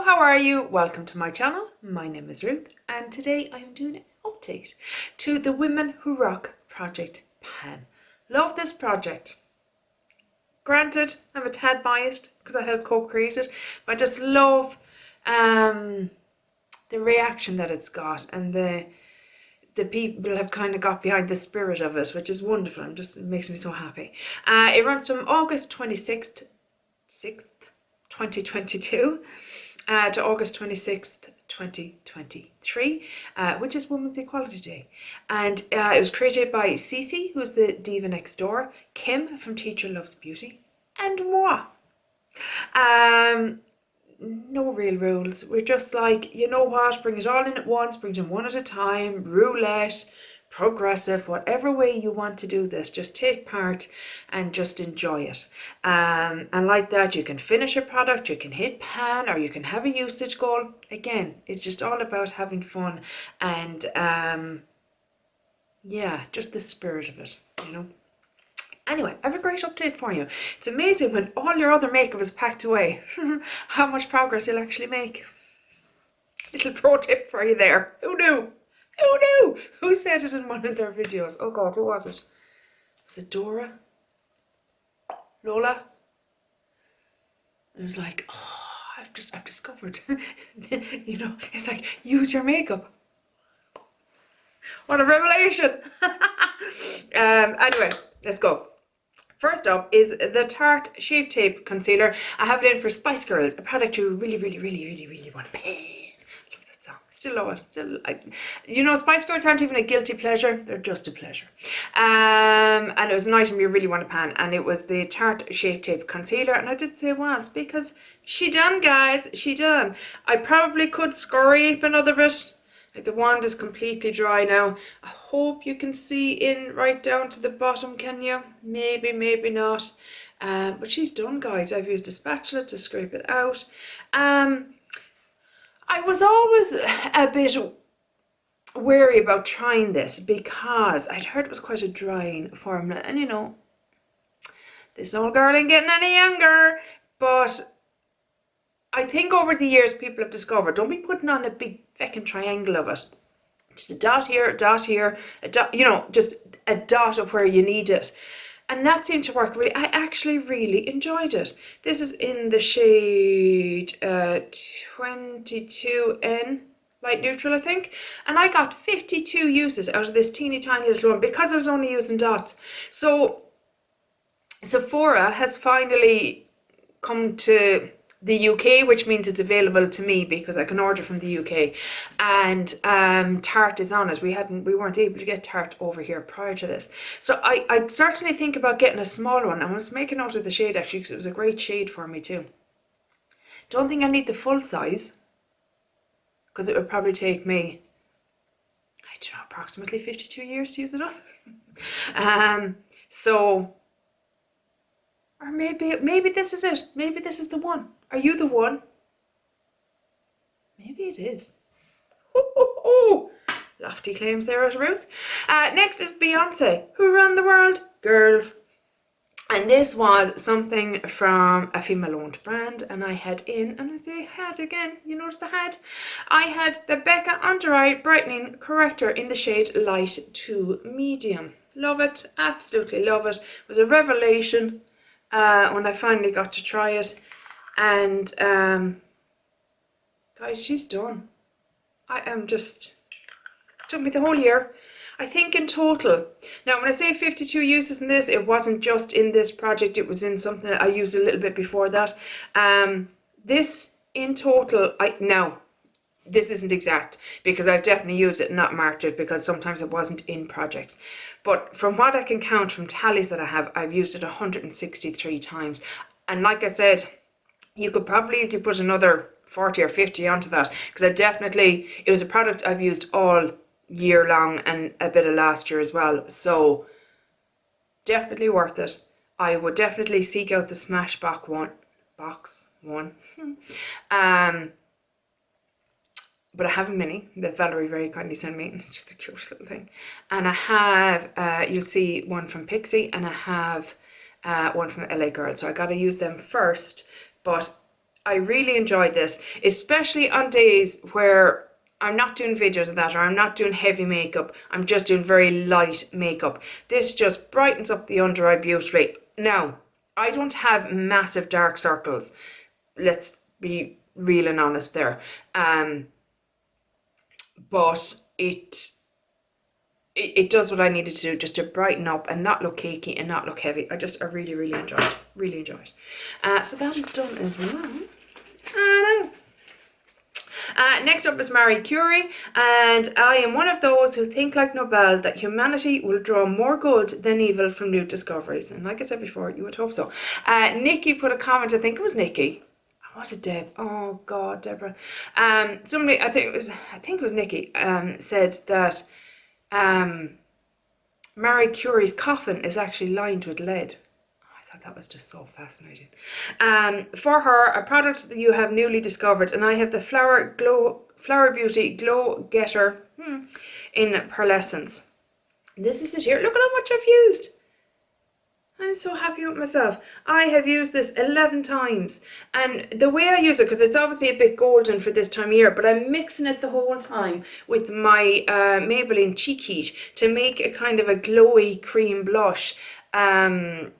how are you? Welcome to my channel. My name is Ruth and today I am doing an update to the Women Who Rock project Pan. Love this project. Granted, I'm a tad biased because I helped co-create it, but I just love the reaction that it's got, and the people have kind of got behind the spirit of it, which is wonderful. It makes me so happy. It runs from August 26th, 2022 to August 26th, 2023, which is Women's Equality Day. And it was created by Cece, who's the diva next door, Kim from Teacher Loves Beauty, and moi. No real rules. We're just like, you know what, bring it all in at once, bring them one at a time, roulette, progressive, whatever way you want to do this, just take part and just enjoy it. And like that, you can finish a product, you can hit pan, or you can have a usage goal. Again, it's just all about having fun and yeah, just the spirit of it, you know. Anyway, I have a great update for you. It's amazing when all your other makeup is packed away, how much progress you'll actually make. Little pro tip for you there. Who knew? Who knew? Who said it in one of their videos? Oh God, who was it? Was it Dora? Lola? It was like, oh, I've discovered. You know, it's like, use your makeup. What a revelation. Anyway, let's go. First up is the Tarte Shape Tape Concealer. I have it in for Spice Girls, a product you really want to pay. I love that song. Still love it. You know, Spice Girls aren't even a guilty pleasure. They're just a pleasure. And it was an item you really want to pan. And it was the Tarte Shape Tape Concealer. And I did say it was because she done, guys. She done. I probably could scrape another bit. Like, the wand is completely dry now. I hope you can see in right down to the bottom, can you? Maybe, maybe not. But she's done, guys. I've used a spatula to scrape it out. I was always a bit wary about trying this because I'd heard it was quite a drying formula. And you know, this old girl ain't getting any younger. But I think over the years people have discovered, don't be putting on a big feckin' triangle of it. Just a dot here, a dot, you know, just a dot of where you need it. And that seemed to work really. I actually really enjoyed it. This is in the shade 22N, light neutral, I think. And I got 52 uses out of this teeny tiny little one because I was only using dots. So Sephora has finally come to the UK, which means it's available to me because I can order from the UK, and Tarte is on it. We weren't able to get Tarte over here prior to this, so I'd certainly think about getting a small one. I was making note of the shade actually because it was a great shade for me too. Don't think I need the full size because it would probably take me, I don't know, approximately 52 years to use it up. So, or maybe this is it. Maybe this is the one. Are you the one? Maybe it is. Lofty claims there at Ruth. Next is Beyoncé. Who Run the World? Girls. And this was something from a female-owned brand, and I had in, and I say had again, you notice the had? I had the Becca Under Eye Brightening Corrector in the shade Light to Medium. Love it. Absolutely love it. It was a revelation when I finally got to try it. And guys, she's done. I am just, took me the whole year. I think in total, now when I say 52 uses in this, it wasn't just in this project, it was in something that I used a little bit before that. This in total, now this isn't exact because I've definitely used it and not marked it because sometimes it wasn't in projects. But from what I can count from tallies that I have, I've used it 163 times. And like I said, you could probably easily put another 40 or 50 onto that because it was a product I've used all year long and a bit of last year as well. So definitely worth it. I would definitely seek out the Smashbox one. But I have a mini that Valerie very kindly sent me. It's just a cute little thing. And I have, you'll see one from Pixie, and I have one from LA Girl. So I got to use them first. But I really enjoyed this, especially on days where I'm not doing videos of that, or I'm not doing heavy makeup. I'm just doing very light makeup. This just brightens up the under eye beautifully. Now, I don't have massive dark circles. Let's be real and honest there. But it does what I needed to do, just to brighten up and not look cakey and not look heavy. I really, really enjoyed it. Really enjoyed it. So that is done as well. I know. Next up is Marie Curie, and I am one of those who think, like Nobel, that humanity will draw more good than evil from new discoveries. And like I said before, you would hope so. Nikki put a comment, I think it was Nikki. Was it Deb? Oh God, Deborah. Somebody, I think it was Nikki, said that Marie Curie's coffin is actually lined with lead. I thought that was just so fascinating. For her, a product that you have newly discovered, and I have the Flower Beauty Glow Getter in Pearlescence. This is it here. Look at how much I've used. I'm so happy with myself. I have used this 11 times, and the way I use it, because it's obviously a bit golden for this time of year, but I'm mixing it the whole time with my Maybelline Cheek Heat to make a kind of a glowy cream blush, kind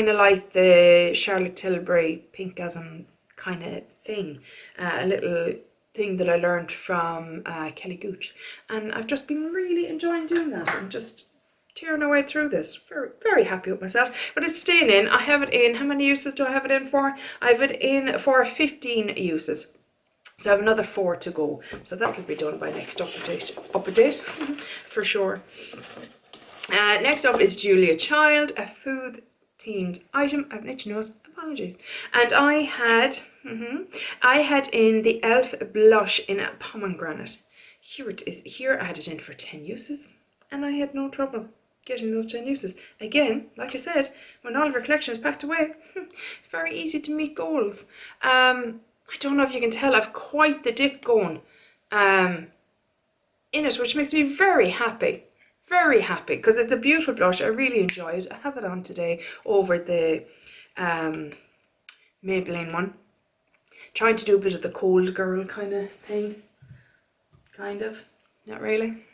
of like the Charlotte Tilbury Pinkasm kind of thing, a little thing that I learned from Kelly Gooch, and I've just been really enjoying doing that. I'm just tearing away through this. Very, very happy with myself. But it's staying in. I have it in. How many uses do I have it in for? I have it in for 15 uses. So I have another 4 to go. So that'll be done by next update for sure. Next up is Julia Child, a food themed item. I have an itchy nose. Apologies. And I had in the e.l.f. blush in a pomegranate. Here it is. Here I had it in for 10 uses, and I had no trouble getting those 10 uses. Again, like I said, when all of your collection is packed away, it's very easy to meet goals. I don't know if you can tell, I've quite the dip going in it, which makes me very happy. Very happy, because it's a beautiful blush. I really enjoy it. I have it on today over the Maybelline one. Trying to do a bit of the cold girl kind of thing. Kind of. Not really.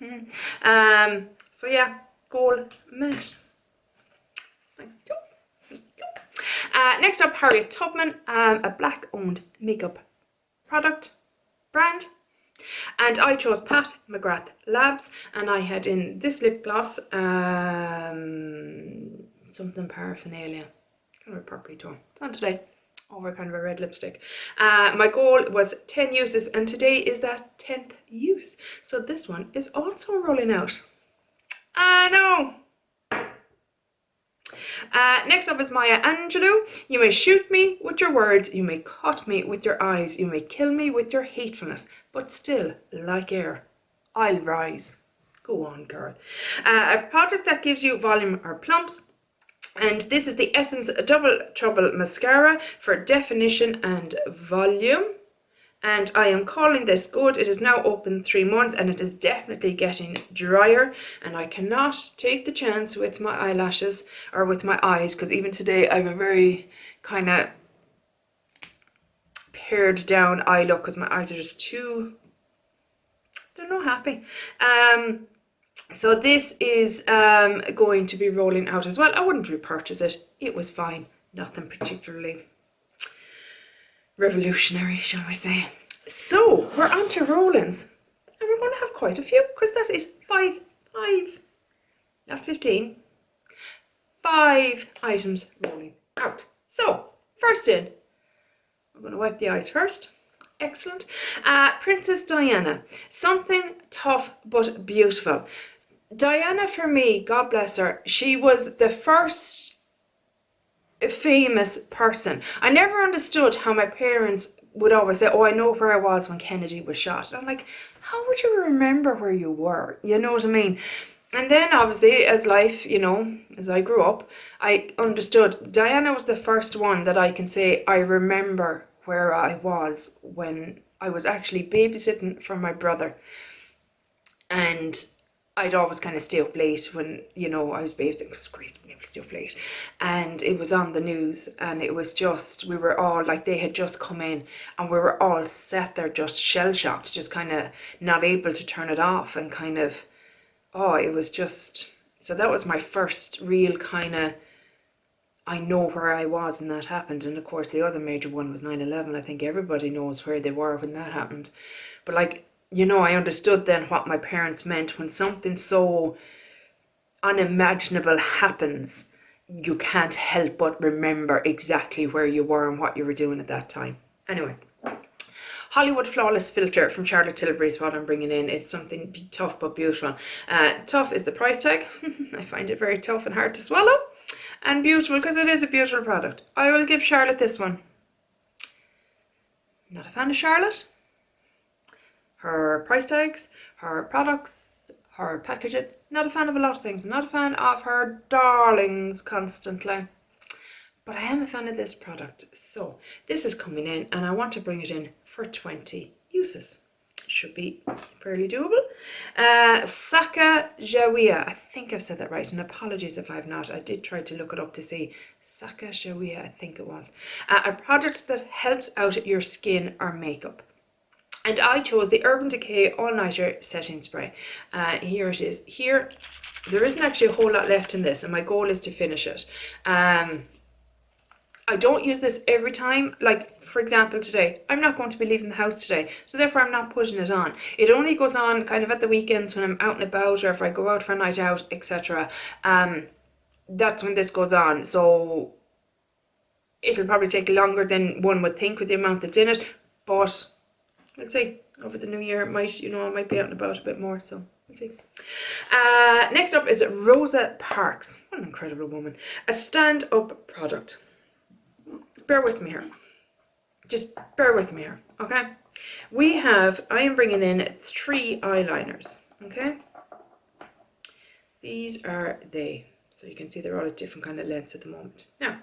So yeah, goal met. Thank you. Next up, Harriet Tubman, a black owned makeup brand. And I chose Pat McGrath Labs, and I had in this lip gloss, something paraphernalia. Kind of a purpley tone. It's on today, over kind of a red lipstick. My goal was 10 uses, and today is that 10th use. So this one is also rolling out. I know. Next up is Maya Angelou. You may shoot me with your words, you may cut me with your eyes, you may kill me with your hatefulness, but still, like air, I'll rise. Go on, girl. A product that gives you volume or plumps. And this is the Essence Double Trouble Mascara for definition and volume. And I am calling this good. It is now open 3 months, and it is definitely getting drier. And I cannot take the chance with my eyelashes or with my eyes, because even today I have a very kind of pared down eye look, because my eyes are just too, they're not happy. So this is going to be rolling out as well. I wouldn't repurchase it. It was fine. Nothing particularly revolutionary, shall we say. So we're on to roll-ins, and we're going to have quite a few, because that is five, not 15, 5 items rolling out. So first in, we're going to wipe the eyes first. Excellent. Princess Diana, something tough but beautiful. Diana, for me, God bless her, she was the first famous person. I never understood how my parents would always say, oh, I know where I was when Kennedy was shot. And I'm like, how would you remember where you were? You know what I mean? And then obviously as life, you know, as I grew up, I understood Diana was the first one that I can say I remember where I was when I was actually babysitting for my brother. And I'd always kind of stay up late when, you know, I was babysitting. It was great. We stay up late, and it was on the news, and it was just, we were all like, they had just come in, and we were all sat there just shell-shocked, just kind of not able to turn it off, and kind of, oh, it was just, so that was my first real kind of, I know where I was when that happened. And of course the other major one was 9/11. I think everybody knows where they were when that happened. But like, you know, I understood then what my parents meant when something so unimaginable happens. You can't help but remember exactly where you were and what you were doing at that time. Anyway, Hollywood Flawless Filter from Charlotte Tilbury is what I'm bringing in. It's something tough but beautiful. Tough is the price tag. I find it very tough and hard to swallow. And beautiful, because it is a beautiful product. I will give Charlotte this one. Not a fan of Charlotte. Her price tags, her products, her packaging. Not a fan of a lot of things. Not a fan of her darlings constantly. But I am a fan of this product. So this is coming in, and I want to bring it in for 20 uses. Should be fairly doable. Sacagawea, I think I've said that right, and apologies if I've not. I did try to look it up to see. Sacagawea, I think it was. A product that helps out your skin or makeup. And I chose the Urban Decay All Nighter Setting Spray. Here it is. Here, there isn't actually a whole lot left in this, and my goal is to finish it. I don't use this every time. Like, for example, today, I'm not going to be leaving the house today, so therefore I'm not putting it on. It only goes on kind of at the weekends when I'm out and about, or if I go out for a night out, etc. That's when this goes on. So it'll probably take longer than one would think with the amount that's in it, but let's see, over the new year, it might, you know, I might be out and about a bit more, so let's see. Next up is Rosa Parks. What an incredible woman. A stand-up product. Bear with me here. Just bear with me here, okay? I am bringing in 3 eyeliners, okay? These are they. So you can see they're all at different kind of lengths at the moment. Now.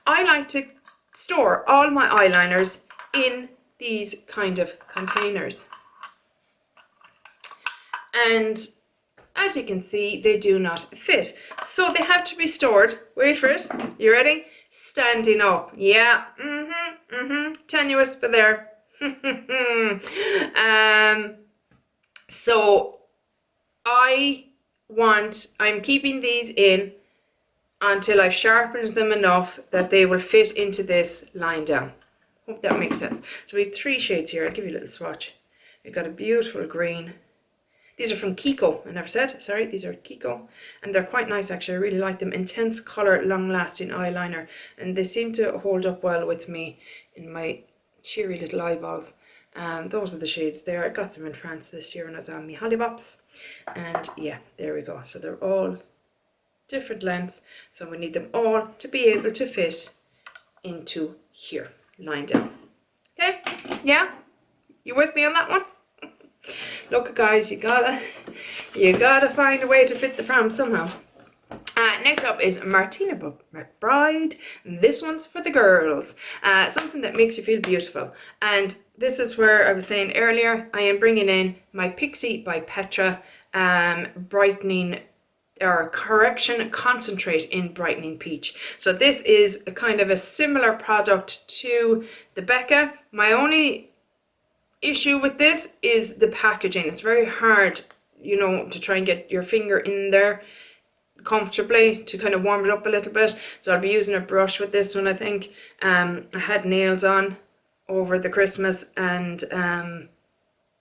I like to store all my eyeliners in these kind of containers. And as you can see, they do not fit. So they have to be stored, wait for it, you ready? Standing up. Yeah, tenuous, but there. So I'm keeping these in until I've sharpened them enough that they will fit into this lying down. Hope that makes sense. So we have 3 shades here. I'll give you a little swatch. We've got a beautiful green. These are from Kiko. I never said, sorry, these are Kiko. And they're quite nice actually. I really like them. Intense colour, long-lasting eyeliner. And they seem to hold up well with me in my cheery little eyeballs. Those are the shades there. I got them in France this year when I was on my Hollybops. And yeah, there we go. So they're all different lengths. So we need them all to be able to fit into here, lying down. Okay? Yeah? You with me on that one? Look, guys, you gotta find a way to fit the pram somehow. Next up is Martina McBride. This one's for the girls. Something that makes you feel beautiful. And this is where I was saying earlier, I am bringing in my Pixie by Petra brightening or correction concentrate in brightening peach. So this is a kind of a similar product to the Becca. My only issue with this is the packaging. It's very hard, you know, to try and get your finger in there comfortably to kind of warm it up a little bit. So I'll be using a brush with this one, I think. I had nails on over the Christmas, and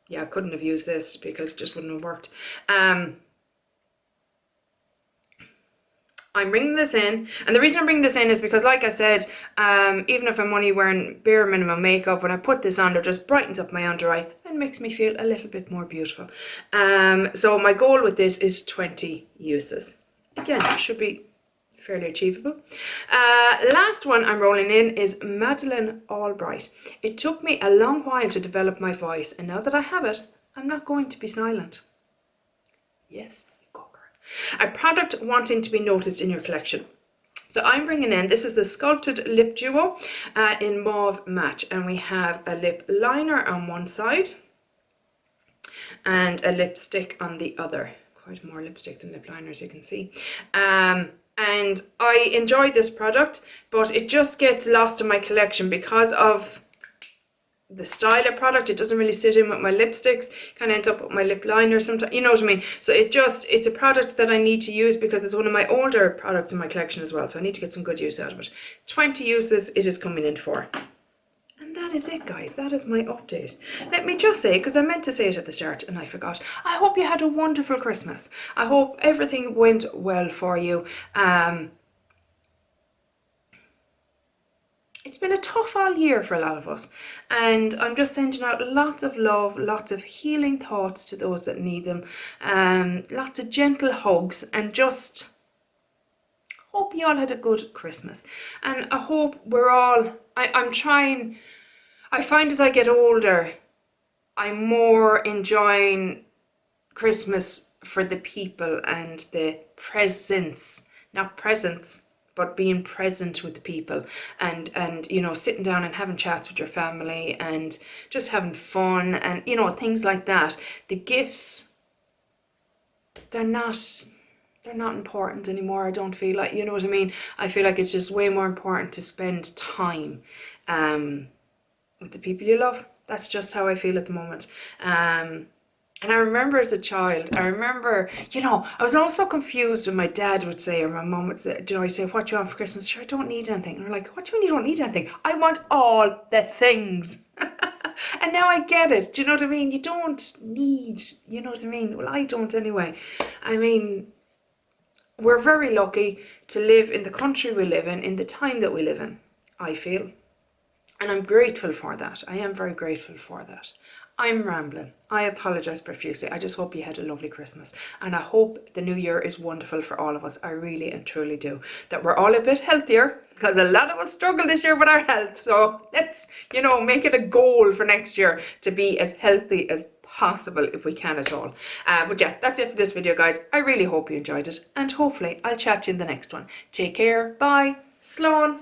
yeah, I couldn't have used this because it just wouldn't have worked. I'm bringing this in, and the reason I'm bringing this in is because, like I said, even if I'm only wearing bare minimum makeup, when I put this on, it just brightens up my under eye and makes me feel a little bit more beautiful. So my goal with this is 20 uses. Again, it should be fairly achievable. Last one I'm rolling in is Madeleine Albright. It took me a long while to develop my voice, and now that I have it, I'm not going to be silent. Yes. A product wanting to be noticed in your collection. So I'm bringing in, this is the Sculpted Lip Duo in Mauve Match, and we have a lip liner on one side and a lipstick on the other. quite more lipstick than lip liner, as you can see. And I enjoyed this product, but it just gets lost in my collection because of the style of product. It doesn't really sit in with my lipsticks, kind of ends up with my lip liner sometimes, you know what I mean? So it's a product that I need to use because it's one of my older products in my collection as well, so I need to get some good use out of it. 20 uses it is coming in for. And that is it, guys. That is my update. Let me just say, because I meant to say it at the start and I forgot, I hope you had a wonderful Christmas. I hope everything went well for you. It's been a tough all year for a lot of us, and I'm just sending out lots of love, lots of healing thoughts to those that need them, lots of gentle hugs, and just hope you all had a good Christmas. And I hope we're all, I'm trying, I find as I get older, I'm more enjoying Christmas for the people and the presents, not presents, but being present with the people, and you know, sitting down and having chats with your family and just having fun, and you know, things like that. The gifts, they're not important anymore. I don't feel like, you know what I mean? I feel like it's just way more important to spend time with the people you love. That's just how I feel at the moment. And I remember as a child, you know, I was always so confused when my dad would say, or my mum would say, you know, I'd say, what do you want for Christmas? Sure, I don't need anything. And we're like, what do you mean you don't need anything? I want all the things. And now I get it. Do you know what I mean? You don't need, you know what I mean? Well, I don't anyway. I mean, we're very lucky to live in the country we live in the time that we live in, I feel. And I'm grateful for that. I am very grateful for that. I'm rambling. I apologise profusely. I just hope you had a lovely Christmas. And I hope the new year is wonderful for all of us. I really and truly do. That we're all a bit healthier, because a lot of us struggle this year with our health. So let's, you know, make it a goal for next year to be as healthy as possible if we can at all. But yeah, that's it for this video, guys. I really hope you enjoyed it. And hopefully I'll chat to you in the next one. Take care. Bye. Slán.